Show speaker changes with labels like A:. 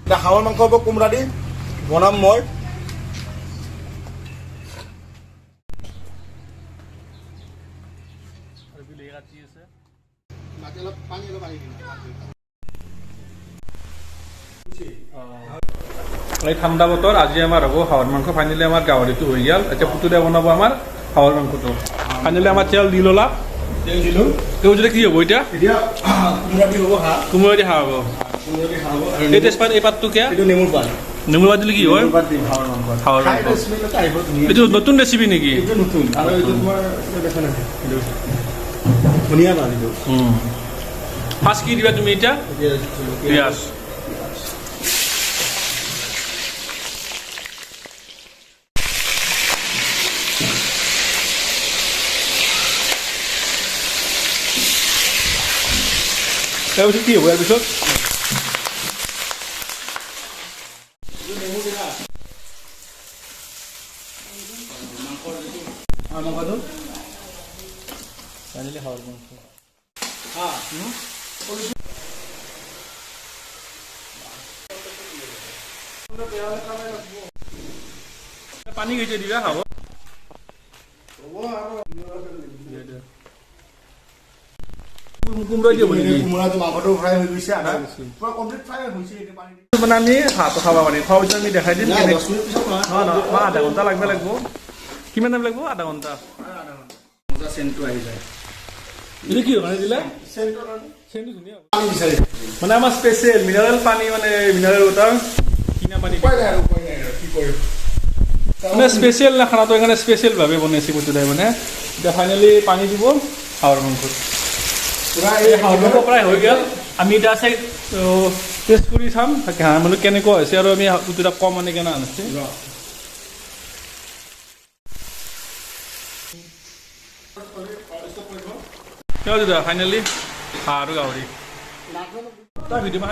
A: এটা হাঁহৰ মাংস হ'ব কোমৰা দি বনাম মই।
B: ঠাণ্ডা বতৰ আজি আমাৰ হ'ব হাঁহৰ মাংস। ফাইনেলি আমাৰ গাহৰিটো হৈ গ'ল। এতিয়া পুতুলে বনাব আমাৰ হাঁহৰ মাংসটো। ফাইনেলি আমাৰ তেল দি ল'লা,
A: তেল দিলোঁ।
B: তেল দিলে কি হ'ব এতিয়া?
A: এতিয়া কোমৰা দি হ'ব হাঁহ।
B: কোমোৰা দি হাঁহ হ'ব।
A: কোমৰা দি হাঁহ হ'ব।
B: এই তেজপাত এই পাতটো কিয়?
A: এইটো নেমুৰ পাত।
B: নেমুৰ পাত দিলে কি হয়?
A: নেমুৰ পাত দিম হাঁহৰ মাংস।
B: হাঁহৰ মাংস। এইটো নতুন ৰেচিপি নেকি?
A: এইটো নতুন আৰু এইটো তোমাৰ দেখা নাই। ধুনীয়া পাত এইটো।
B: ফাৰ্ষ্ট কি দিবা তুমি এতিয়া? পিঁয়াজ। তাৰপিছত কি হ'ব ইয়াৰ পিছত?
A: মাংসটো
B: ফাইনেলি হাঁহৰ মাংস। পানী কেইটা দিবা খাব? কোমৰা দিব নেকি?
A: কোমৰাটো মাংসটো ফ্ৰাই হৈ গৈছে, আধা পুৰা কমপ্লিট ফ্ৰাই হৈছে। এইটো পানী
B: মানে আমি ভাতটো খাব পাৰিম। খোৱাৰ পিছত আমি দেখাই দিম।
A: নাই 10 মিনিট পিছত
B: নহয়, আধা ঘণ্টা লাগিব। কিমান টাইম লাগিব? আধা ঘণ্টা।
A: মজা চেণ্টটো আহি যায়।
B: এইটো কি মানে দিলে?
A: চেণ্টটো ধুনীয়া পানী বিচাৰি
B: মানে আমাৰ স্পেচিয়েল মিনাৰেল পানী, মানে মিনাৰেল ৱাটাৰ, কিনা পানী।
A: উপায় নাই আৰু কি কৰিম।
B: মানে স্পেচিয়েল না খানাটো, সেইকাৰণে স্পেচিয়েলভাৱে বনাইছে বস্তুটাই। মানে এতিয়া ফাইনেলি পানী দিব হাঁহৰ মাংসত।
A: পুৰা
B: এই হাঁহৰ মাংস প্ৰায় হৈ গ'ল। আমি এতিয়া আছে টেষ্ট কৰি চাম হাঁহ মানে কেনেকুৱা হৈছে, আৰু আমি বস্তুটা কম মানে কেনে আনিছে। ফাইনেলি হাঁহ আৰু গাহৰি তাৰ ভিডিঅ'